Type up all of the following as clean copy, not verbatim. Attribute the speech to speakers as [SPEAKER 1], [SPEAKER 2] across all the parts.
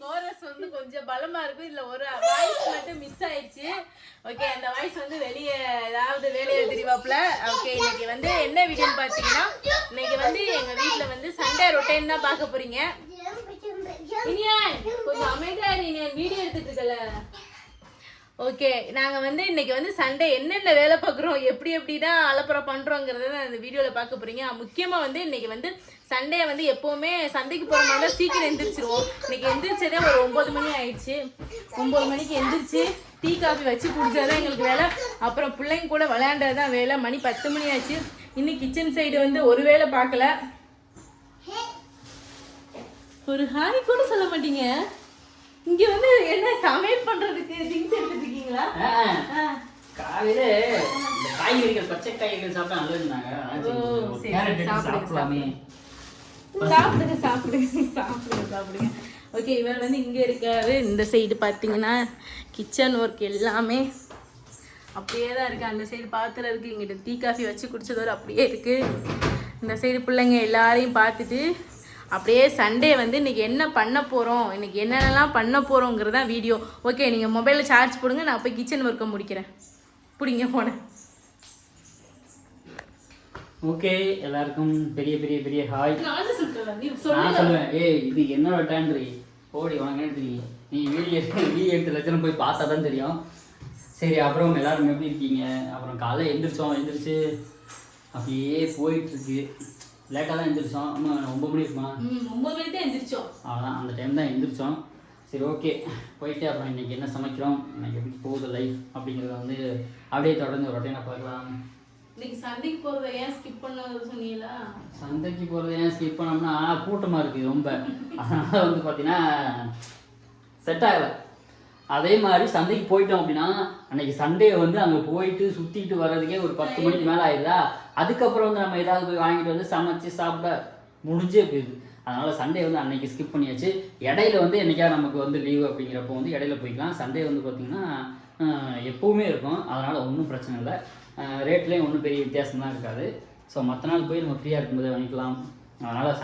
[SPEAKER 1] Chorus வந்து கொஞ்சம் பலமா இருக்கும். இதுல ஒரு வாய்ஸ் மட்டும் மிஸ் ஆயிடுச்சு. ஓகே, அந்த வாய்ஸ் வந்து வெளியே ஏதாவது வேலையை தெரிவாப்ல. ஓகே, இன்னைக்கு வந்து என்ன வீடியோன்னு பாத்தீங்கன்னா, இன்னைக்கு வந்து எங்க வீட்டுல வந்து சண்டே ரொட்டேன் தான் பார்க்க போறீங்க. இனியா கொஞ்சம் அமைதியா நீங்க வீடியோ எடுத்துட்டு இருக்கல. ஓகே, நாங்கள் வந்து இன்னைக்கு வந்து சண்டே என்னென்ன வேலை பார்க்குறோம், எப்படி எப்படிதான் அலப்பறம் பண்ணுறோங்கிறத அந்த வீடியோவில் பார்க்க போகிறீங்க. முக்கியமாக வந்து இன்னைக்கு வந்து சண்டே வந்து எப்போவுமே சந்தைக்கு போகிற மாதிரி தான் சீக்கிரம் எந்திரிச்சிருவோம். இன்னைக்கு எந்திரிச்சதே ஒரு 9 மணி ஆயிடுச்சு. 9 மணிக்கு எந்திரிச்சு டீ காஃபி வச்சு குடிச்சாதான் எங்களுக்கு வேலை. அப்புறம் பிள்ளைங்க கூட விளையாண்டது தான் வேலை. மணி 10 மணி ஆச்சு. இன்னும் கிச்சன் சைடு வந்து ஒரு வேலை பார்க்கல. ஒரு ஹாய் கூட சொல்ல மாட்டீங்க. இங்க வந்து என்ன சமையல் பண்றதுக்கு திங்ஸ் எடுத்துட்டு இருக்கீங்களா?
[SPEAKER 2] காலையில இந்த காய்கறிகள் பச்சை காய்கறிகள் சாப்பிட்டா நல்லதுனாங்க. சாப்பிடலாமே.
[SPEAKER 1] சாப்பிடுங்க. ஓகே, இவர் வந்து இங்க இருக்காரு. இந்த சைடு பாத்தீங்கன்னா கிச்சன் ஒர்க் எல்லாமே அப்படியே தான் இருக்கு. அந்த சைடு பாத்திரம் இருக்கு. இங்கிட்ட டீ காஃபி வச்சு குடிச்சதோட அப்படியே இருக்கு. இந்த சைடு பிள்ளைங்க எல்லாரையும் பார்த்துட்டு அப்படியே சண்டே வந்து இன்னைக்கு என்ன பண்ண போகிறோம், இன்னைக்கு என்னென்னலாம் பண்ண போகிறோங்கிறது தான் வீடியோ. ஓகே, நீங்கள் மொபைலில் சார்ஜ் போடுங்க, நான் போய் கிச்சன் ஒர்க்கை முடிக்கிறேன். பிடிங்க போனேன்.
[SPEAKER 2] ஓகே, எல்லாருக்கும் பெரிய பெரிய பெரிய ஹாய். நான் சொல்லுவேன், ஏய் இது என்னோட டேண்ட்ரி ஓடி வாங்கன்னு தெரியும். நீ வீடியோ எடுத்து லட்சணம் போய் பார்த்தா தான் தெரியும். சரி, அப்புறம் எல்லாரும் எப்படி இருக்கீங்க? அப்புறம் காலைல எந்திரிச்சு அப்படியே போயிட்டுருக்கு. லேட்டாக தான் எந்திரிச்சோம். ஆமாம், 9 மணி இருக்குமா?
[SPEAKER 1] 9 மணி தான் எந்திரிச்சோம்.
[SPEAKER 2] அவ்வளோதான், அந்த டைம் தான் எந்திரிச்சோம். சரி, ஓகே, போயிட்டு அப்புறம் இன்றைக்கி என்ன சமைக்கிறோம், இன்றைக்கி எப்படி போகுது லைஃப் அப்படிங்கிறத வந்து அப்படியே தொடர்ந்து ஒரு ரொட்டீனாக பார்க்கலாம்.
[SPEAKER 1] இன்னைக்கு சந்தைக்கு போகிறத ஏன் ஸ்கிப் பண்ணது சொன்னீங்களா?
[SPEAKER 2] சந்தைக்கு போகிறத ஏன் ஸ்கிப் பண்ணோம்னா கூட்டமாக இருக்குது ரொம்ப. அதனால் வந்து பார்த்தீங்கன்னா செட் ஆகலை. அதே மாதிரி சந்தைக்கு போயிட்டோம் அப்படின்னா அன்றைக்கி சண்டே வந்து அங்கே போயிட்டு சுற்றிட்டு வர்றதுக்கே ஒரு 10 மணிக்கு மேலே ஆயிடுதா. அதுக்கப்புறம் வந்து நம்ம ஏதாவது போய் வாங்கிட்டு வந்து சமைச்சு சாப்பிட முடிஞ்சே போயிடுது. அதனால் சண்டே வந்து அன்னைக்கு ஸ்கிப் பண்ணியாச்சு. இடையில வந்து என்றைக்கா நமக்கு வந்து லீவு அப்படிங்கிறப்போ வந்து இடையில போய்க்கலாம். சண்டே வந்து பார்த்திங்கன்னா எப்போவுமே இருக்கும். அதனால் ஒன்றும் பிரச்சனை இல்லை. ரேட்லேயும் ஒன்றும் பெரிய வித்தியாசம் தான் இருக்காது. ஸோ மற்ற நாள் போய் நம்ம ஃப்ரீயாக இருக்கும்போது வாங்கிக்கலாம். அதனால்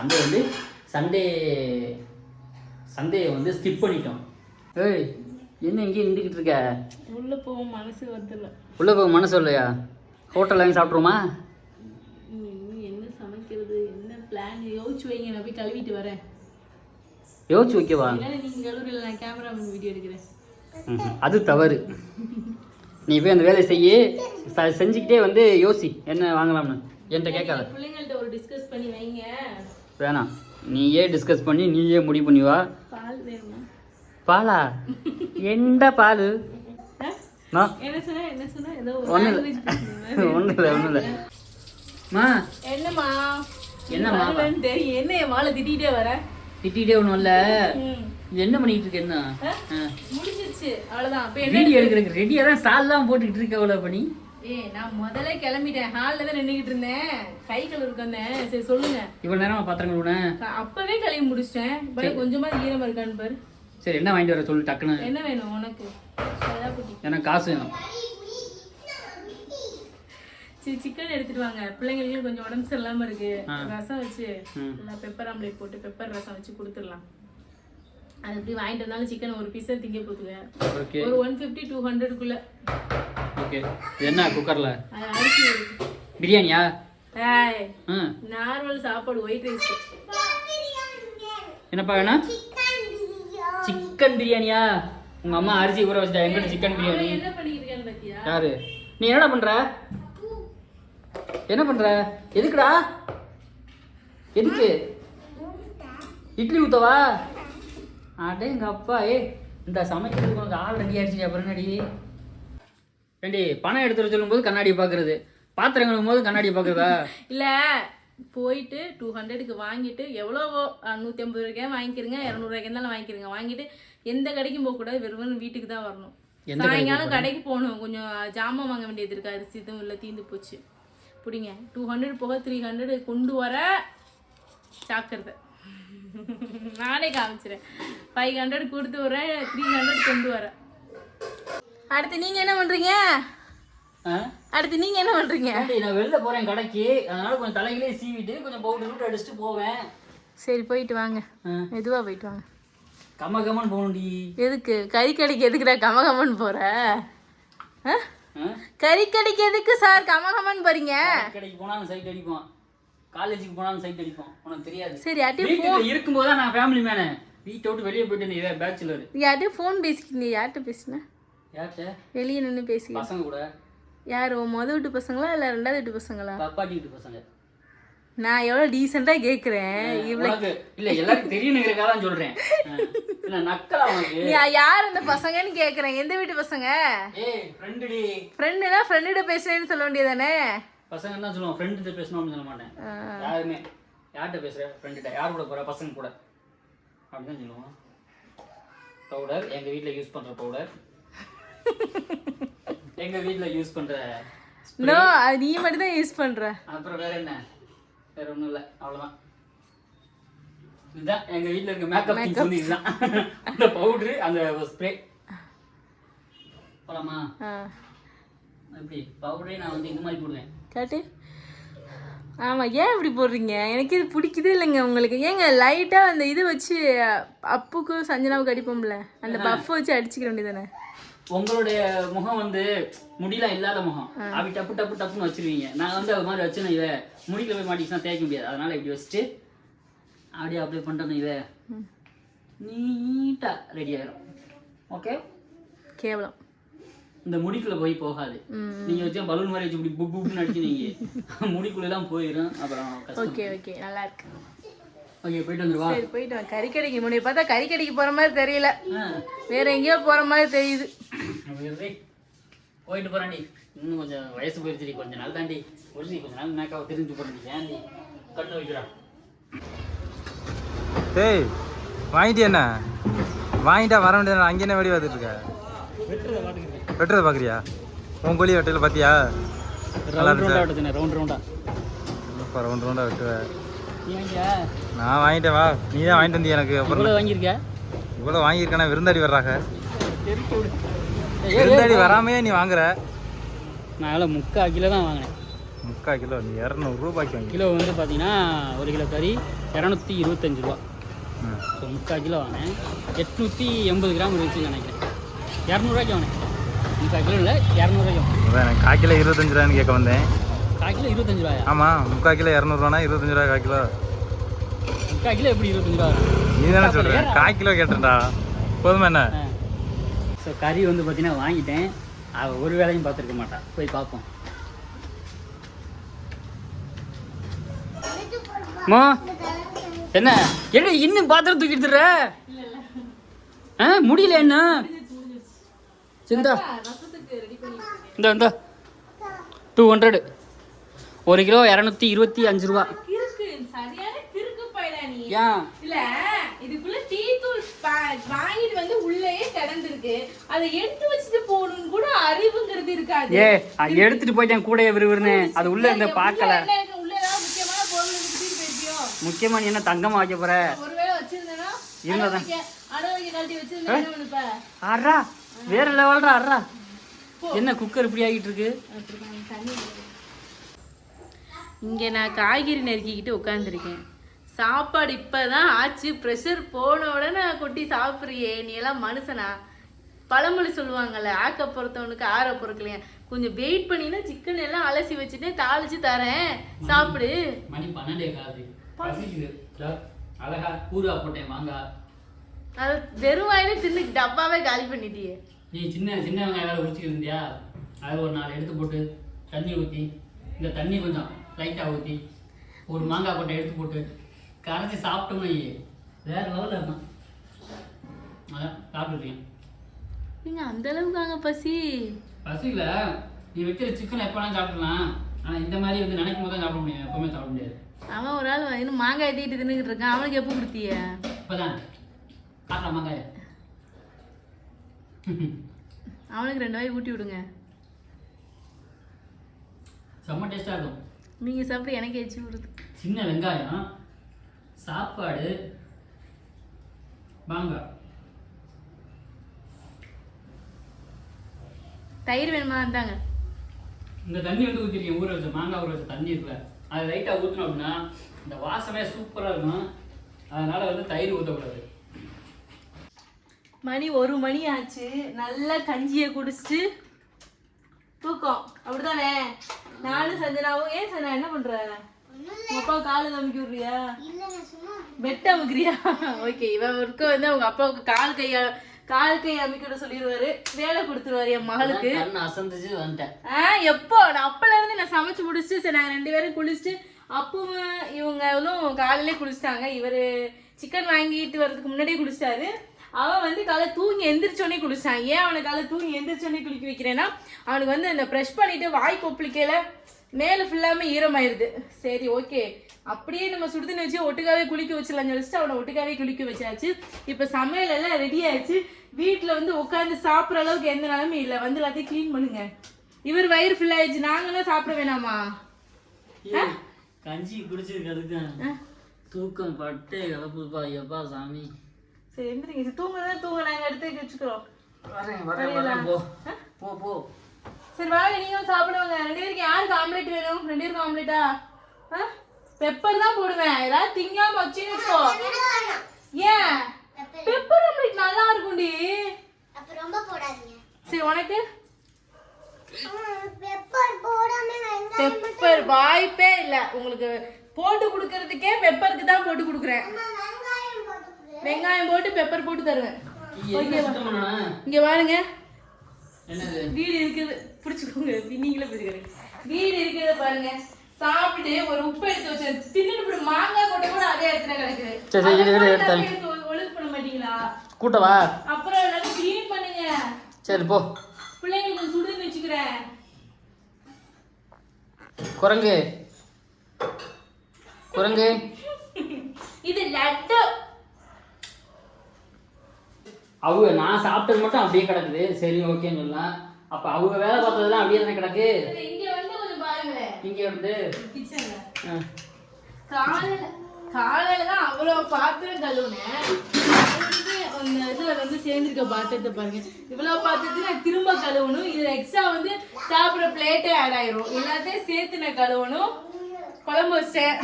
[SPEAKER 2] சண்டே வந்து ஸ்கிப் பண்ணிட்டோம். ஏய், என்ன இங்கே நின்றுக்கிட்டு இருக்க?
[SPEAKER 1] உள்ளே போகும் மனசு வருதுல்ல.
[SPEAKER 2] உள்ளே போகும் மனசு இல்லையா? ஹோட்டலில் வாங்கி சாப்பிட்ருமா?
[SPEAKER 1] என்ன சமைக்கிறது, என்ன பிளான் யோசிச்சு வைங்க. நான் போய் கழுவிட்டு வரேன்.
[SPEAKER 2] யோசிச்சு வைக்கவா?
[SPEAKER 1] நீங்கள் கழுவுறீங்களா? நான் கேமரா வீடியோ எடுக்கிறேன்.
[SPEAKER 2] அது தவறு. நீ போய் அந்த வேலையை செஞ்சுக்கிட்டே வந்து யோசி என்ன வாங்கலாம்னு. என்கிட்ட கேட்காத.
[SPEAKER 1] பிள்ளைங்கள்ட்ட ஒரு டிஸ்கஸ் பண்ணி வைங்க.
[SPEAKER 2] வேணாம், நீயே டிஸ்கஸ் பண்ணி நீயே முடிவு பண்ணி வா.
[SPEAKER 1] பால் வேணுமா?
[SPEAKER 2] பாலா? எந்த பால்? ஒன்றும் இல்லை.
[SPEAKER 1] என்னம்மா
[SPEAKER 2] தெரியும்.
[SPEAKER 1] என்ன என் மாலை திட்டிகிட்டே வர?
[SPEAKER 2] திட்டிகிட்டே ஒன்றும் இல்லை. என்ன பண்ணிட்டு இருக்க? என்ன
[SPEAKER 1] முடிஞ்சிருச்சு, அவ்வளோதான்.
[SPEAKER 2] வீடியோ எடுக்கிறதுக்கு ரெடியாக தான் சால்லாம் போட்டுக்கிட்டு இருக்க. அவ்வளோ பண்ணி
[SPEAKER 1] நான் முதல்ல கிளம்பிட்டேன். ஹாலில் தான் நின்றுக்கிட்டு இருந்தேன். கை கழுவுக்கு வந்தேன். சரி சொல்லுங்க.
[SPEAKER 2] இவ்வளோ நேரம் பாத்திரம் கழுவுனேன்.
[SPEAKER 1] அப்பவே கழுவி முடிச்சிட்டேன். கொஞ்சமா ஈரமா இருக்கான்னு பாரு.
[SPEAKER 2] சரி, என்ன வாங்கிட்டு வர சொல்லு டக்குன்னு.
[SPEAKER 1] என்ன வேணும் உனக்கு?
[SPEAKER 2] எனக்கு காசு வேணும்.
[SPEAKER 1] சரி, சிக்கன் எடுத்துட்டு வாங்க. பிள்ளைங்களுக்கு கொஞ்சம் உடம்பு சரியில்லாம இருக்கு. ரசம் வச்சு பெப்பர் ஆம்லேட் போட்டு பெப்பர் ரசம் வச்சு கொடுத்துடலாம். அது எப்படி வாங்கிட்டு வந்தாலும் சிக்கன் ஒரு பீஸை திங்க போத்துங்க. ஒரு 150-200
[SPEAKER 2] ஓகே. என்ன குக்கர்ல
[SPEAKER 1] அரிசி
[SPEAKER 2] பிரியாணியா?
[SPEAKER 1] நார்மல் சாப்பாடு, ஒயிட் ரைஸ்.
[SPEAKER 2] என்னப்பா வேணும்? சிக்கன் பிரியாணியா? உங்க அம்மா அரிசி ஊற வச்சா எங்கிட்ட சிக்கன் பிரியாணி?
[SPEAKER 1] என்ன பண்ணிட்டு இருக்கான்னு பாத்தியா?
[SPEAKER 2] யாரு நீ? என்னடா பண்ற? என்ன பண்ற? எதுக்குடா? எதுக்கு? இட்லி ஊத்தவா? ஆட்டே எங்க அப்பா. இந்த சமைக்கிறதுக்கு உனக்கு ஆள் ரெடி ஆயிடுச்சு. அப்புறம் என்னடி ஏண்டி பணம் எடுத்துட்டு சொல்லும் போது கண்ணாடியை பாக்குறது, பாத்திரம் கழுவும் போது கண்ணாடியை பாக்குறதா?
[SPEAKER 1] இல்ல, போயிட்டு 200க்கு வாங்கிட்டு எவ்வளவோ 150 ரூபாய்க்கே வாங்கிக்கிறங்க, 200 ரூபாய்க்கு இருந்தாலும் வாங்கிக்கிறங்க. வாங்கிட்டு எந்த கடைக்கும் போகக்கூடாது, வெறும் வீட்டுக்கு தான் வரணும். சாயங்காலம் கடைக்கு போகணும். கொஞ்சம் ஜாமான் வாங்க வேண்டியது இருக்கு. அரிசி இதுவும் இல்லை, தீந்து போச்சு. பிடிங்க. 200 போக 300 கொண்டு வர சாக்கிறத நானே காமிச்சிடறேன். 500 கொடுத்து வரேன், 300 கொண்டு வரேன். அடுத்து நீங்க என்ன பண்றீங்க?
[SPEAKER 2] நான் வெளில போறேன் கடைக்கு. அதனால கொஞ்சம் தலையிலே சீவிட்டு கொஞ்சம் பவுடர் அடிச்சுட்டு போவேன்.
[SPEAKER 1] சரி, போயிட்டு வாங்க. மெதுவா போயிட்டு வாங்க.
[SPEAKER 2] கமகமன் போகணும்டி.
[SPEAKER 1] எதுக்கு கறிக்கடைக்கு எதுக்குடா கமகமன் போற? கறிக்கடைக்கு எதுக்கு சார் கமகமன் போறீங்க?
[SPEAKER 2] கடைக்கு போனாலும் சைட் அடிப்போம், காலேஜுக்கு போனாலும் சைட் அடிப்போம், உனக்கு தெரியாது.
[SPEAKER 1] சரி யார்ட்டையும்
[SPEAKER 2] வீட்டுல இருக்கும்போது தான் நான் ஃபேமிலி மேனு, வீட்டை விட்டு வெளியே போயிட்டு நீ பேச்சுலர்.
[SPEAKER 1] யார்ட்டையும் ஃபோன் பேசிக்கிங்க? யார்கிட்ட பேசுன?
[SPEAKER 2] யார்கிட்ட?
[SPEAKER 1] வெளியே நின்று பேசி
[SPEAKER 2] பசங்க கூட.
[SPEAKER 1] யார்? மொதல் வீட்டு பசங்களா இல்லை ரெண்டாவது வீட்டு பசங்களா?
[SPEAKER 2] அப்பாட்டி வீட்டு பசங்க.
[SPEAKER 1] நான் எவ்வளோ டீசெண்டாக கேட்குறேன்.
[SPEAKER 2] இவ்வளவு இல்லை எல்லாருக்கும் தெரியுங்கிறக்காக சொல்றேன். நக்கலா உனக்கு?
[SPEAKER 1] யார் அந்த பசங்கன்னு கேட்குறேன். எந்த வீட்டு பசங்க?
[SPEAKER 2] ஏய் ஃப்ரெண்டுடி.
[SPEAKER 1] ஃப்ரெண்டுனா ஃப்ரெண்டுகிட்ட பேசுறேன்னு சொல்ல வேண்டியதானே?
[SPEAKER 2] பசங்க என்ன சொல்லுவோம், ஃப்ரெண்டு பேசணும் அப்படின்னு சொல்ல மாட்டேன். யாருமே யார்கிட்ட பேசுற, ஃப்ரெண்டுகிட்ட. யார் கூட போற? பசங்க கூட அப்படிதான் சொல்லுவோம். பவுடர் எங்க வீட்டில் யூஸ் பண்ற பவுடர், எங்க வீட்டில் யூஸ் பண்ற.
[SPEAKER 1] நோ, அது நீ மட்டும் தான் யூஸ் பண்ற.
[SPEAKER 2] அப்புறம் வேற என்ன? வேற ஒன்றும் இல்லை, அவ்வளோதான். இதுதான் எங்க வீட்டில் இருக்க மேக்கப் திங்ஸ் வந்து இதுதான். அந்த பவுடரு, அந்த ஸ்ப்ரே. போலாமா? எப்படி பவுடரே நான் வந்து இது மாதிரி போடுவேன்.
[SPEAKER 1] காட்டு. ஆமாம், ஏன் இப்படி போடுறீங்க? எனக்கு இது பிடிக்குதே இல்லைங்க உங்களுக்கு. ஏங்க லைட்டாக அந்த இது வச்சு அப்புக்கும் சஞ்சனாவுக்கு அடிப்போம்ல, அந்த பஃப் வச்சு அடிச்சுக்க வேண்டியதானே?
[SPEAKER 2] உங்களுடைய முகம் வந்து முடியெல்லாம் இல்லாத முகம், அப்படி டப்பு டப்பு டப்புன்னு வச்சிருவீங்க. நான் வந்து அது மாதிரி வச்சுன்னு இதை முடிக்கல போய் மாட்டிச்சுன்னா தேய்க்க முடியாது. அதனால இப்படி வச்சுட்டு அப்படியே அப்ளை பண்ணிட்டோன்னு இதை நீட்டாக ரெடி ஆயிடும். ஓகே,
[SPEAKER 1] கேவலம்.
[SPEAKER 2] இந்த முடிக்குள்ள போய் போகாது. நீங்க வச்சா பலூன் மாதிரி வச்சு இப்படி புக் புக்னு அடிச்சு நீங்க முடிக்குள்ளெல்லாம் போயிடும். அப்புறம்
[SPEAKER 1] ஓகே ஓகே, நல்லா இருக்கு.
[SPEAKER 2] ஓகே, போயிட்டு வந்துருவா.
[SPEAKER 1] சரி, போயிட்டு வா. கறிக்கடைக்கு முன்னாடி பார்த்தா கறிக்கடைக்கு போற மாதிரி தெரியல, வேற எங்கேயோ போற மாதிரி தெரியுது.
[SPEAKER 2] போயிட்டு போறாண்டி. இன்னும் கொஞ்சம் வயசு போயிருச்சு, கொஞ்சம் நாள் தாண்டி. ஒரு கொஞ்ச நாள் மேக்காவை தெரிஞ்சு போறேன். ஏன்டி கட்டு வைக்கிறா?
[SPEAKER 3] டேய் வாங்கிட்டு என்ன வாங்கிட்டா வர வேண்டியது. அங்கே என்ன வெடி பார்த்துட்டு இருக்க? வெட்டுறதை பார்க்குறியா? உன் கோழி வெட்டையில் பார்த்தியா?
[SPEAKER 2] ரவுண்ட் ரவுண்டா
[SPEAKER 3] இப்போ ரவுண்ட் ரவுண்டாக வெட்டுவேன். நான் வாங்கிட்டேன். வா, நீ தான் வாங்கிட்டு வந்தியா எனக்கு? அப்புறம்
[SPEAKER 2] வாங்கியிருக்க?
[SPEAKER 3] இவ்வளோ வாங்கியிருக்கேன்னா விருந்தாடி வர்றாங்க. விருந்தாடி வராமையே நீ வாங்குற.
[SPEAKER 2] நான் எவ்வளோ 3/4 கிலோ தான் வாங்கினேன்.
[SPEAKER 3] 3/4 கிலோ நீ 200 ரூபாய்க்கு வாங்கி.
[SPEAKER 2] கிலோ வந்து பார்த்தீங்கன்னா 1 கிலோ கறி 225 ரூபா. ஸோ 3/4 கிலோ வாங்கினேன். 880 கிராம் இருந்துச்சுன்னு நினைக்கிறேன். 200 வாங்கினேன். 3/4 கிலோ இல்லை, 200
[SPEAKER 3] அதான் எனக்கு 1/4 கிலோ 25 ரூபான்னு கேட்க வந்தேன்.
[SPEAKER 2] 1/4 கிலோ 25 ரூபாயா?
[SPEAKER 3] ஆமாம், 3/4 கிலோ 200 25 ரூபா 1/4 கிலோ.
[SPEAKER 2] 3/4 கிலோ எப்படி 25 ரூபா?
[SPEAKER 3] நீ தானே சொல்கிறேன். 1/4 கிலோ கேட்டேன்டா, போதுமா என்ன?
[SPEAKER 2] ஸோ கறி வந்து பார்த்தீங்கன்னா வாங்கிட்டேன். அவள் ஒரு வேலையும் பார்த்துருக்க மாட்டான். போய் பார்ப்போம். என்ன என்ன இன்னும் பாத்திரம் தூக்கிட்டுற? முடியல என்ன? சிந்தா இந்த 200 1 கிலோ 225 ரூபா.
[SPEAKER 1] இல்ல இதுக்குள்ள டீ தூள் வாங்கிட்டு வந்து உள்ளேயே கிடந்திருக்கு, அதை எடுத்து வச்சுட்டு போகணும்னு கூட அறிவுங்கிறது இருக்காது.
[SPEAKER 2] எடுத்துட்டு போயிட்டேன் கூடயே விறுவிறுன்னு. அது உள்ள இருந்த பார்க்கல.
[SPEAKER 1] உள்ள ஏதாவது முக்கியமான பொருள் எடுத்துட்டு போயிருப்பியோ?
[SPEAKER 2] முக்கியமா நீ என்ன தங்கமா வைக்க போற?
[SPEAKER 1] ஒருவேளை வச்சிருந்தேன்னா
[SPEAKER 2] இருந்ததான்
[SPEAKER 1] அடவைக்க கழட்டி வச்சிருந்தேன்.
[SPEAKER 2] அறா வேற லெவல்ரா. அறா என்ன குக்கர் இப்படி ஆகிட்டு இருக்கு?
[SPEAKER 1] இங்க நான் காய்கறி நறுக்கிக்கிட்டு உட்காந்துருக்கேன். சாப்பாடு இப்பதான் ஆச்சு. ப்ரெஷர் போன உடனே கொட்டி சாப்பிட்றியே, நீ எல்லாம் மனுஷனா? பழமொழி சொல்லுவாங்கல்ல, ஆக்க பொறுத்தவனுக்கு ஆற பொறுக்கலையா. கொஞ்சம் வெயிட் பண்ணினா சிக்கன் எல்லாம் அலசி வச்சுட்டு தாளிச்சு தரேன், சாப்பிடு.
[SPEAKER 2] மணி 12 அழகா கூறா போட்டேன் மாங்காய்.
[SPEAKER 1] அது வெறும் வாயில தின்னு டப்பாவே காலி பண்ணிட்டியே.
[SPEAKER 2] நீ சின்ன சின்ன வெங்காயம் வேலை உரிச்சிட்டு இருந்தியா? அதில் ஒரு 4 எடுத்து போட்டு தண்ணி ஊற்றி, இந்த தண்ணி கொஞ்சம் லைட்டாக ஊற்றி ஒரு மாங்காய் கொட்டை எடுத்து போட்டு கரைச்சி சாப்பிட்டோம்னா வேற லெவலில் இருக்கும். அதான் சாப்பிட்டுருக்கேன்.
[SPEAKER 1] நீங்கள் அந்த அளவுக்கு அங்கே பசி
[SPEAKER 2] பசியில் நீ வைக்கிற சிக்கன் எப்போலாம் சாப்பிடலாம். ஆனால் இந்த மாதிரி வந்து நினைக்கும் போது தான் சாப்பிட முடியும், எப்பவுமே சாப்பிட முடியாது.
[SPEAKER 1] அவன் ஒரு ஆள் இன்னும் மாங்காய் தீட்டு தின்னுக்கிட்டு இருக்கான். அவனுக்கு எப்போ கொடுத்திய?
[SPEAKER 2] இப்போதான் காட்டலாம் மாங்காய.
[SPEAKER 1] அவனுக்கு 2 வாய் ஊட்டி விடுங்க,
[SPEAKER 2] செம்ம டேஸ்டாக இருக்கும்.
[SPEAKER 1] நீங்கள் சாப்பிட்டு எனக்கு எச்சு விடுது.
[SPEAKER 2] சின்ன வெங்காயம், சாப்பாடு, மாங்காய்.
[SPEAKER 1] தயிர் வேணுமா? இருந்தாங்க.
[SPEAKER 2] இந்த தண்ணி வந்து ஊற்றிருக்கேன், ஊற வச்ச மாங்காய் ஊற வச்ச தண்ணி இருக்குல்ல, அதை லைட்டாக ஊற்றினோம் அப்படின்னா இந்த வாசமே சூப்பராக இருக்கும். அதனால் வந்து தயிர் ஊற்றக்கூடாது.
[SPEAKER 1] மணி 1 மணி ஆச்சு. நல்லா கஞ்சியை குடிச்சிட்டு தூக்கம். அப்படிதானே? நானும் சஞ்சனாவும். ஏன் சஞ்சனா என்ன பண்ற? உங்க அப்பா காலு அமுக்கி விடுறியா? பெட் அமுக்குறியா? ஓகே, இவன் இருக்க வந்து அவங்க அப்பாவுக்கு கால் கை அமைக்கிட சொல்லிடுவாரு. வேலை கொடுத்துருவாரு என் மகளுக்கு.
[SPEAKER 2] அசந்துச்சு வந்துட்டேன்.
[SPEAKER 1] எப்போ நான் அப்பல இருந்து நான் சமைச்சு முடிச்சுட்டு சரி நாங்கள் 2 பேரும் குளிச்சுட்டு அப்பவும் இவங்களும் காலையிலே குளிச்சிட்டாங்க. இவரு சிக்கன் வாங்கிட்டு வர்றதுக்கு முன்னாடியே குளிச்சிட்டாரு. அவன் வந்து காலை தூங்கி எந்திரிச்சோடனே குளிச்சான். ஏன் அவனை காலை தூங்கி எந்திரிச்சோடனே குளிக்க வைக்கிறேன்னா அவனுக்கு வந்து அந்த ப்ரெஷ் பண்ணிட்டு வாய் கொப்பளிக்கையில மேலே ஃபுல்லாமே ஈரமாயிருது. சரி ஓகே, அப்படியே நம்ம சுடுதண்ணி வச்சு ஒட்டுக்காவே குளிக்க வச்சிடலாம் சொல்லிட்டு அவனை ஒட்டுக்காவே குளிக்க வச்சாச்சு. இப்போ சமையல் எல்லாம் ரெடி ஆயிடுச்சு. வீட்டில் வந்து உட்காந்து சாப்பிட்ற அளவுக்கு எந்த நிலமே இல்லை. வந்து எல்லாத்தையும் க்ளீன் பண்ணுங்க. இவர் வயிறு ஃபுல் ஆயிடுச்சு. நாங்களாம் சாப்பிட வேணாமா?
[SPEAKER 2] கஞ்சி குடிச்சிருக்கிறதுக்கு தூக்கம் பட்டே கிளப்புப்பா. எப்பா சாமி.
[SPEAKER 1] சரி எந்திரிங்க. தூங்க நாங்கள் எடுத்து வச்சுக்கிறோம்.
[SPEAKER 2] வரேன் போ போ.
[SPEAKER 1] சரி வாங்க, நீங்களும் சாப்பிடுவாங்க. 2 பேருக்கு யாருக்கு ஆம்லேட் வேணும்? 2 பேருக்கு ஆம்லேட்டா? பெப்பர் தான் போடுவேன். ஏதாவது திங்காம வச்சுன்னு வச்சுக்கோ. ஏன்? பெப்பர் ஆம்லேட் நல்லா இருக்கும்டி. சரி உனக்கு பெப்பர் வாய்ப்பே இல்லை. உங்களுக்கு போட்டு கொடுக்கறதுக்கே பெப்பருக்கு தான் போட்டு கொடுக்குறேன். வெங்காயம் போட்டு பெப்பர் போட்டு தருவேன். இங்க பாருங்க, வீடு இருக்குது. பிடிச்சிக்கோங்க, நீங்களே பிடிச்சிக்கிறேன். வீடு இருக்கிறத பாருங்க. சாப்பிட்டு ஒரு உப்பு எடுத்து வச்சேன். தின்னு மாங்காய் கொட்டை கூட அதே இடத்துல கிடக்குது. ஒழுங்கு பண்ண மாட்டீங்களா?
[SPEAKER 2] கூட்டவா?
[SPEAKER 1] அப்புறம் எல்லாரும் கிளீன் பண்ணுங்க.
[SPEAKER 2] சரி போ.
[SPEAKER 1] பிள்ளைங்களுக்கு சுடுன்னு வச்சுக்கிறேன்.
[SPEAKER 2] குரங்கு இது லட்டு. அவங்க நான் சாப்பிட்டது மட்டும் அப்படியே கிடக்குது. சரி ஓகேன்னு சொல்லலாம். அப்ப அவங்க வேலை பார்த்ததுலாம் அப்படியே தானே கிடக்கு.
[SPEAKER 1] இங்க வந்து கொஞ்சம் பாருங்க.
[SPEAKER 2] இங்க வந்து
[SPEAKER 1] கிச்சன்ல காலையில தான் அவ்வளவு பாத்திரம் கழுவுனேன். இதுல வந்து சேர்ந்துருக்க பாத்திரத்தை பாருங்க. இவ்வளவு பாத்திரத்தை நான் திரும்ப கழுவணும். இதுல எக்ஸ்ட்ரா வந்து சாப்பிட்ற பிளேட்டே ஆட் ஆயிரும். எல்லாத்தையும் சேர்த்து நான் கழுவணும். குழம்பு வச்சேன்.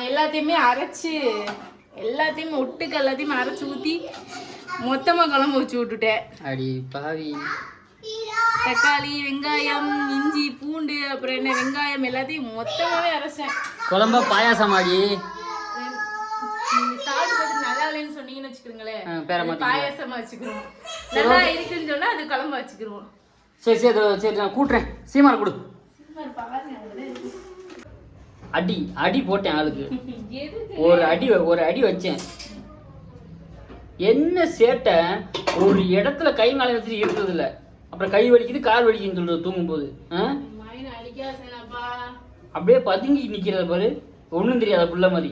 [SPEAKER 1] எல்லாத்தையுமே அரைச்சு எல்லாத்தையுமே ஒட்டுக்கு எல்லாத்தையுமே அரைச்சு ஊத்தி மொத்தமா குழம்பு வச்சு விட்டுட்டேன்.
[SPEAKER 2] அடி பாவி.
[SPEAKER 1] தக்காளி, வெங்காயம், இஞ்சி, பூண்டு, அப்புறம் என்ன வெங்காயம் எல்லாத்தையும் மொத்தமாவே அரைச்சேன்.
[SPEAKER 2] குழம்பா பாயாசம் ஆடி
[SPEAKER 1] சாப்பிட்டு பார்த்து நல்லா இல்லைன்னு சொன்னீங்கன்னு வச்சுக்கிறீங்களேன், பாயாசமா வச்சுக்கிறோம். நல்லா இருக்குன்னு சொன்னா அது குழம்பு வச்சுக்கிருவோம்.
[SPEAKER 2] சரி சரி சரி, நான் கூட்டுறேன். சீமார் கொடு. அடி போட்டேன் ஆளுக்கு. ஒரு அடி வச்சேன். என்ன சேட்டை, ஒரு இடத்துல கை மேலே வச்சுட்டு இருக்கிறது இல்லை. அப்புறம் கை வலிக்குது கால் வலிக்குன்னு சொல்றது தூங்கும் போது. அப்படியே பதுங்கி நிக்கிறத பாரு. ஒன்றும் தெரியாத புள்ள மாதிரி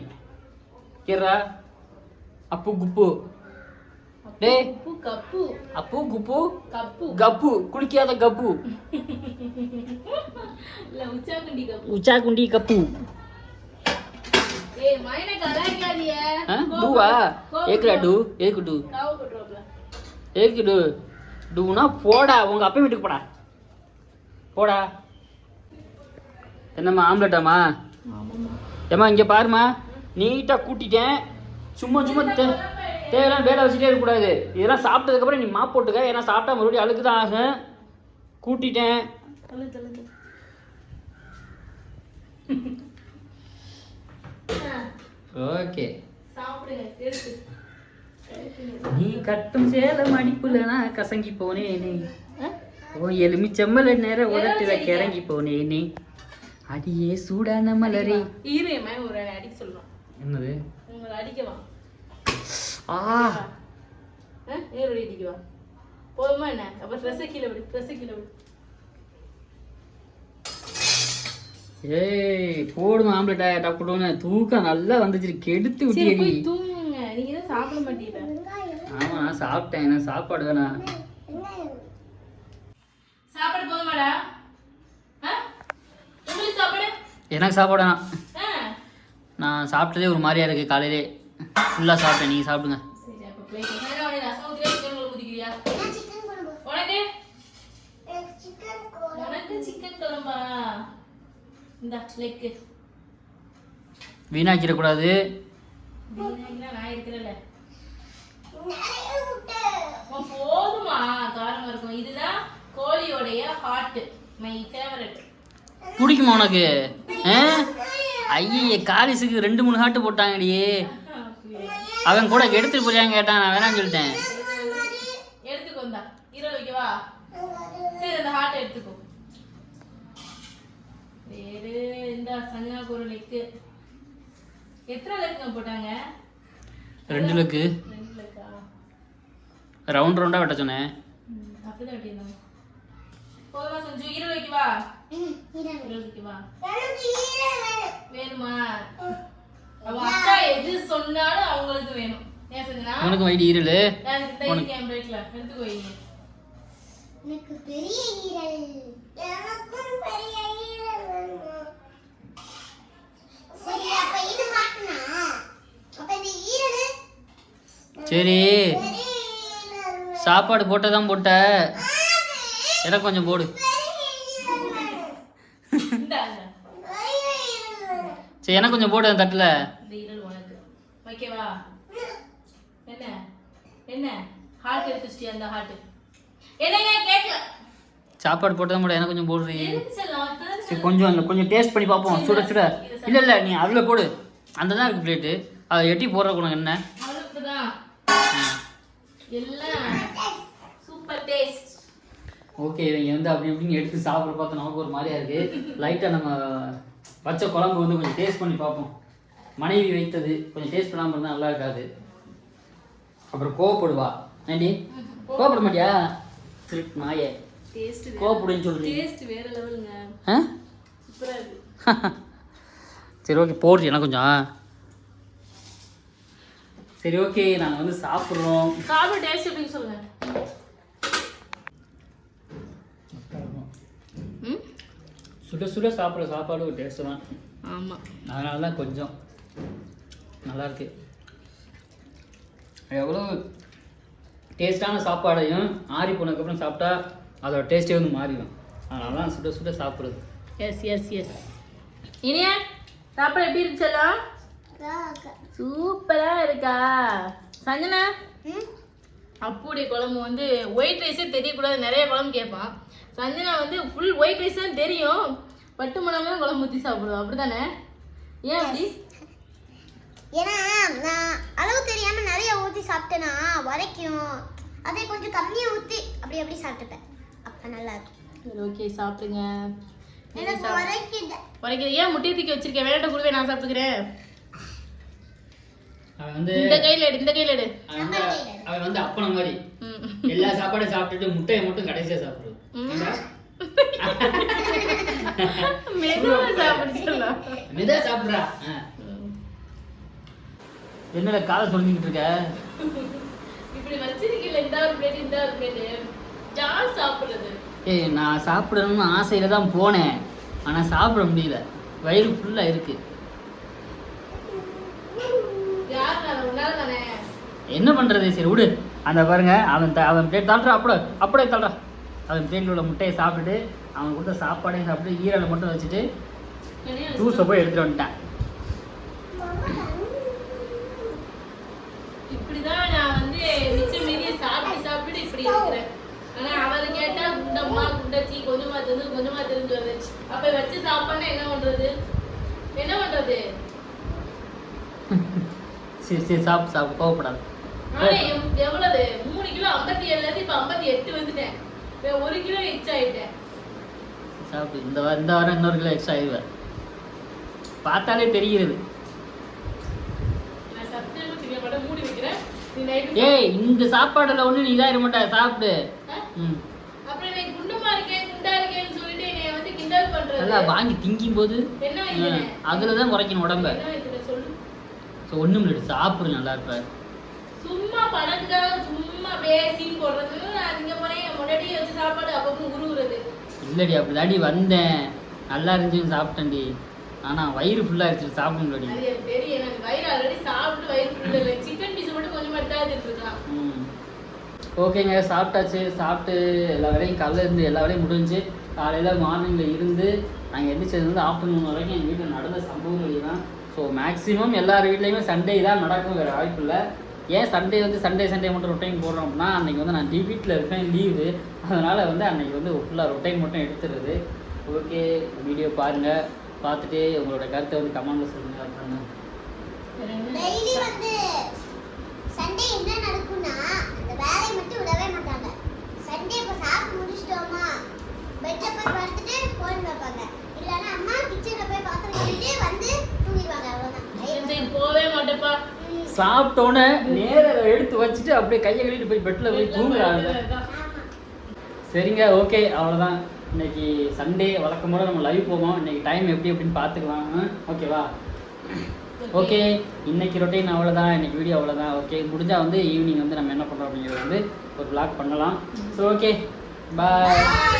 [SPEAKER 2] கேரா. அப்பு குப்பு டே அப்பு குப்பு கப்பு குளிக்காத கப்பு உச்சா குண்டி கப்பு. டூவா ஏக்குடா டூ ஏக்கு டூ ஏக்கு டூ டூனா போடா. உங்க அப்பா வீட்டுக்கு போடா போடா. என்னம்மா ஆம்லெட்டாம்மா? ஏம்மா இங்கே பாருமா, நீட்டாக கூட்டிட்டேன். சும்மா தேவையான வேலை வச்சுட்டே இருக்கக்கூடாது. இதெல்லாம் சாப்பிட்டதுக்கப்புறம் நீ மாப் போட்டுக்க. ஏன்னா சாப்பிட்டா மறுபடியும் அழுக்கு தான் ஆகும். கூட்டிட்டேன். ஓகே, நீ கட்டும் சேலம் அடிப்புலனா கசங்கி போனேனே. ஓ எலுமிச்சம்பள நேரம் உதட்டுல கிறங்கி போனேனே. அடியே சூடான மலரே.
[SPEAKER 1] ஒரு அடி சொல்றோம்.
[SPEAKER 2] என்னது?
[SPEAKER 1] உங்களை அடிக்கவா? நேரடி அடிக்கவா? போதுமா என்ன? அப்ப ட்ரெஸ்ஸை கீழே விடு.
[SPEAKER 2] ஏய் போடுமா ஆம்லெட்டா டப்புடனே. தூக்கம் நல்லா வந்துச்சு. கெடுத்து விட்டியடி.
[SPEAKER 1] தூங்குங்க. நீங்க தான் சாப்பிட மாட்டீங்க.
[SPEAKER 2] ஆமா நான் சாப்பிட்டேன். என்ன சாப்பாடு தானா?
[SPEAKER 1] சாப்பாடு போதுமாடா? உங்களுக்கு சாப்பாடு?
[SPEAKER 2] எனக்கு சாப்பாடு வேணாம். நான் சாப்பிட்டதே ஒரு மாதிரியா இருக்கு. காலையிலே ஃபுல்லா சாப்பிட்டேன். நீங்க சாப்பிடுங்க. வீணாக்கிடக்கூடாது.
[SPEAKER 1] கோழியோடைய ஹார்ட் மை ஃபேவரட்.
[SPEAKER 2] பிடிக்குமா உனக்கு? ஐயே காலிஸுக்கு 2-3 ஹார்ட் போட்டாங்கடியே. அவன் கூட எடுத்துட்டு போறியான்னு கேட்டான், நான் வேணான்னு சொல்லிட்டேன்.
[SPEAKER 1] எடுத்துக்கோந்தா ஈரல் வைக்கவா? சரி அந்த ஹார்ட் எடுத்துக்கோ. வேறு இந்த சஞ்சனாக்கு ஒரு லெக்கு. எத்தனை லெக்குங்க போட்டாங்க?
[SPEAKER 2] 2 லெக்கு.
[SPEAKER 1] 2 லெக்கா?
[SPEAKER 2] ரவுண்ட் ரவுண்டா வெட்ட சொன்னேன்.
[SPEAKER 1] அப்படிதான் வெட்டியிருந்தாங்க. போதுமா சஞ்சு? ஈரல் வைக்கவா? ஈரல் வைக்கவா? வேணுமா? அவ அக்கா எது சொன்னாலும் அவங்களுக்கு வேணும். ஏன் சஞ்சனா?
[SPEAKER 2] உனக்கு வைடி ஈரல்.
[SPEAKER 1] எனக்கு தைரி கேம்பரேட்ல எடுத்துக்கோ.
[SPEAKER 4] எனக்கு பெரிய ஈரல். எனக்கும் பெரிய ஈரல் வேணும். சரி அப்ப இது மாட்டனா? அப்ப இந்த ஈரல்
[SPEAKER 2] சரி சாப்பாடு போட்டதான் போட்ட. எனக்கு கொஞ்சம் போடு. சரி எனக்கு கொஞ்சம் போடு அந்த தட்டுல.
[SPEAKER 1] இந்த ஈரல் உனக்கு. ஓகேவா? என்ன என்ன ஹார்ட் எடுத்துச்சியா? அந்த ஹார்ட் என்னங்க கேட்கல.
[SPEAKER 2] சாப்பாடு போட்டதான் போட. எனக்கு கொஞ்சம் போடுறீ.
[SPEAKER 1] எதுக்கு சொல்லலாம்?
[SPEAKER 2] சரி கொஞ்சம் அந்த கொஞ்சம் டேஸ்ட் பண்ணி பார்ப்போம். சுட சுட. இல்லை இல்லை நீ அதில் போடு. அந்த தான் இருக்குது பிளேட்டு. அதை எட்டி போடுறதுக்கு உனக்கு என்ன?
[SPEAKER 1] அவ்வளவுதான். எல்லாம் சூப்பர் டேஸ்ட்.
[SPEAKER 2] ஓகே இவங்க வந்து அப்படி இப்படின்னு எடுத்து சாப்பிட்ற பார்த்து நமக்கு ஒரு மாதிரியா இருக்குது. லைட்டாக நம்ம வச்ச குழம்பு வந்து கொஞ்சம் டேஸ்ட் பண்ணி பார்ப்போம். மனைவி வைத்தது கொஞ்சம் டேஸ்ட் பண்ணாமல் இருந்தால் நல்லா இருக்காது. அப்புறம் கோவப்படுவா. ஏண்டி கோவப்பட மாட்டியா? திருட்டு நாயே.
[SPEAKER 1] டேஸ்ட்
[SPEAKER 2] கோவப்படுன்னு சொல்கிறீங்க.
[SPEAKER 1] டேஸ்ட் வேற லெவலுங்க.
[SPEAKER 2] ஆ
[SPEAKER 1] சூப்பரா இருக்கு.
[SPEAKER 2] சரி ஓகே போடுறீ எனக்கு கொஞ்சம். சரி ஓகே நாங்கள் வந்து சாப்பிட்றோம்.
[SPEAKER 1] சாப்பிட டேஸ்ட் எப்படின்னு சொல்லுங்க.
[SPEAKER 2] சுட சுட சாப்பிட்ற சாப்பாடு ஒரு டேஸ்ட்டு தான்.
[SPEAKER 1] ஆமாம்
[SPEAKER 2] அதனால தான் கொஞ்சம் நல்லாயிருக்கு. எவ்வளோ டேஸ்டான சாப்பாடையும் ஆறி போனதுக்கப்புறம் சாப்பிட்டா அதோட டேஸ்ட்டே வந்து மாறிடும். அதனால தான் சுட சுட சாப்பிட்றது.
[SPEAKER 1] S S S. இனியா சாப்பாடு எப்படி இருந்துச்செல்லாம்? சூப்பரா இருக்கா? சஞ்சனா அப்புடைய குழம்பு வந்து ஒயிட் ரைஸே தெரியக்கூடாது. நிறைய குழம்பு கேட்பான். சஞ்சனா வந்து ஃபுல் ஒயிட் ரைஸ் தான் தெரியும். பட்டு மணம்லாம் குழம்பு ஊற்றி சாப்பிடுவோம். அப்படிதானே? ஏன் அப்படி?
[SPEAKER 4] ஏன்னா நான் அளவு தெரியாம நிறைய ஊற்றி சாப்பிட்டேன்னா வரைக்கும். அதை கொஞ்சம் கம்மியாக ஊற்றி அப்படி அப்படி சாப்பிட்டுப்பேன். அப்போ நல்லா இருக்கும்.
[SPEAKER 1] சரி ஓகே சாப்பிடுங்க.
[SPEAKER 4] எனக்கு வரைக்குது.
[SPEAKER 1] வரைக்கும் ஏன் முட்டையை தூக்கி வச்சிருக்கேன்? வேண்டாம் கொடுவே, நான் சாப்பிட்டுக்கிறேன்.
[SPEAKER 2] அவன் வந்து
[SPEAKER 1] இந்த கையில் எடு, இந்த கையில் எடு.
[SPEAKER 2] அவன் வந்து அப்பளம் மாதிரி எல்லா சாப்பாடையும் சாப்பிட்டுட்டு முட்டையை மட்டும் கடைசியாக சாப்பிடுறது.
[SPEAKER 1] மெதுவா சாப்பிட சொல்லலாம்.
[SPEAKER 2] மெதுவா சாப்பிட்றா. என்னடா காலை சொல்லிக்கிட்டு இருக்க?
[SPEAKER 1] இப்படி வச்சிருக்கீங்க இந்த ஒரு பிளேட் இந்த ஒரு பிளேட். யார் சாப்பிடுறது?
[SPEAKER 2] ஏய் நான் சாப்பிடணும்னு ஆசையில தான் போனேன். ஆனால் சாப்பிட முடியல. வயிறு ஃபுல்லாக இருக்கு.
[SPEAKER 1] யார் நான் உன்னால தானே.
[SPEAKER 2] என்ன பண்ணுறது? சரி விடு. அந்த பாருங்க அவன் பிளேட் தள்ளுறா. அப்படியே தள்ளுறா. அவன் பிளேட்டில் உள்ள முட்டையை சாப்பிட்டுட்டு அவன் கொடுத்த சாப்பாடையும் சாப்பிட்டு ஈரலை மட்டும் வச்சுட்டு ஜூஸை போய் எடுத்துகிட்டு வந்துட்டான்.
[SPEAKER 1] இப்படிதான் நான் வந்து மிச்சம் மீறிய சாப்பிட்டு இப்படி இருக்கிறேன். ஆனா அவரு கேட்டா குண்டம்மா குண்டச்சி கொஞ்சமா தெரிஞ்சு வருது. அப்ப வச்சு சாப்பாடுனா என்ன பண்றது?
[SPEAKER 2] சரி சரி சாப்பிட்டு கோவப்படாது.
[SPEAKER 1] ஆனா எவ்வளவு 3 கிலோ 57 இப்ப 58 வந்துட்டேன். 1 கிலோ எக்ஸ்ட்ரா ஆயிட்டேன்.
[SPEAKER 2] சாப்பிட்டு இந்த வாரம் இன்னொரு கிலோ எக்ஸ்ட்ரா ஆயிடுவேன். பார்த்தாலே தெரிகிறது.
[SPEAKER 1] நான் சத்தியமா தெரிய மாட்டேன். மூடி வைக்கிறேன். நீ நைட்
[SPEAKER 2] ஏய் இந்த சாப்பாடுல ஒண்ணு நீ இதாயிர மாட்டா. சாப்பிடு.
[SPEAKER 1] அப்புறம் நீ குண்டமா இருக்கேன்னு சொல்லிட்டு என்னைய வந்து கிண்டல் பண்றது.
[SPEAKER 2] நல்லா வாங்கி திங்கும் போது
[SPEAKER 1] என்ன வைக்கிறே?
[SPEAKER 2] அதுலதான் குறைக்கணும் உடம்ப.
[SPEAKER 1] என்ன வைக்கிறே சொல்லு.
[SPEAKER 2] சோ ஒண்ணும் இல்ல சாப்பிடு நல்லா இருப்ப.
[SPEAKER 1] சும்மா படத்துக்காக சும்மா பேசின்னு போடுறது. நீங்க போனே முன்னாடியே வச்சு சாப்பாடு அப்பப்போ உருவுறது.
[SPEAKER 2] இல்லடி அப்படிதாடி வந்தேன். நல்லா இருந்துச்சுன்னு சாப்பிட்டேன்டி. ஆனா வயிறு ஃபுல்லா இருந்துச்சு சாப்பிட முடியல.
[SPEAKER 1] அது எனக்கு தெரியும். எனக்கு வயிறு ஆல்ரெடி சாப்பிட்டு வயிறு ஃபுல்லா இல்லை. சிக்கன் பீஸ் மட்டும் கொஞ்சம் எடுத்து இருக்கலாம்.
[SPEAKER 2] ஓகேங்க சாப்பிட்டாச்சு. சாப்பிட்டு எல்லா வேலையும் காலையில் இருந்து எல்லா வேலையும் முடிஞ்சு காலையில் மார்னிங்கில் இருந்து நாங்கள் எந்திரிச்சது வந்து ஆஃப்டர்நூன் வரைக்கும் எங்கள் வீட்டில் நடந்த சம்பவங்கள் தான். ஸோ மேக்ஸிமம் எல்லார் வீட்லேயுமே சண்டே தான் நடக்கும். வேறு வாய்ப்பு இல்லை. ஏன் சண்டே வந்து சண்டே மட்டும் ரொட்டைன் போடுறோம் அப்படின்னா அன்றைக்கி வந்து நான் வீட்டில் இருப்பேன், லீவு. அதனால் வந்து அன்றைக்கி வந்து ஃபுல்லாக ரொட்டைன் மட்டும் எடுத்துடுறது. ஓகே, வீடியோ பாருங்கள், பார்த்துட்டு உங்களோட கருத்தை வந்து கமெண்ட்டில் சொல்லுங்கள். அப்புறம்
[SPEAKER 4] டெய்லி வந்து சண்டே என்ன நடக்கும்னா அந்த வேலையை மட்டும் விடவே மாட்டாங்க. சண்டே இப்போ சாப்பிட்டு முடிச்சிட்டோமா பெட்ல போய் படுத்துட்டு ஃபோன் வைப்பாங்க, இல்லைன்னா அம்மா கிச்சனில் போய் பாத்திரம் கழுவிட்டு வந்து தூங்கிடுவாங்க. அவ்வளோதான்.
[SPEAKER 1] போவே மாட்டேப்பா.
[SPEAKER 2] சாப்பிட்டோன்னே நேரம் எடுத்து வச்சுட்டு அப்படியே கையை கழுவிட்டு போய் பெட்டில் போய் தூங்குறாங்க. சரிங்க, ஓகே, அவ்வளோதான். இன்னைக்கு சண்டே வழக்கம் போல நம்ம லைவ் போவோம். இன்னைக்கு டைம் எப்படி அப்படின்னு பார்த்துக்கலாம். ஓகேவா? ஓகே, இன்னைக்கு ரொட்டீன் அவ்வளோதான், இன்னைக்கு வீடியோ அவ்வளோதான். ஓகே, முடிஞ்சால் வந்து ஈவினிங் வந்து நம்ம என்ன பண்ணுறோம் அப்படிங்கிறது வந்து ஒரு vlog பண்ணலாம். ஸோ ஓகே, பாய்.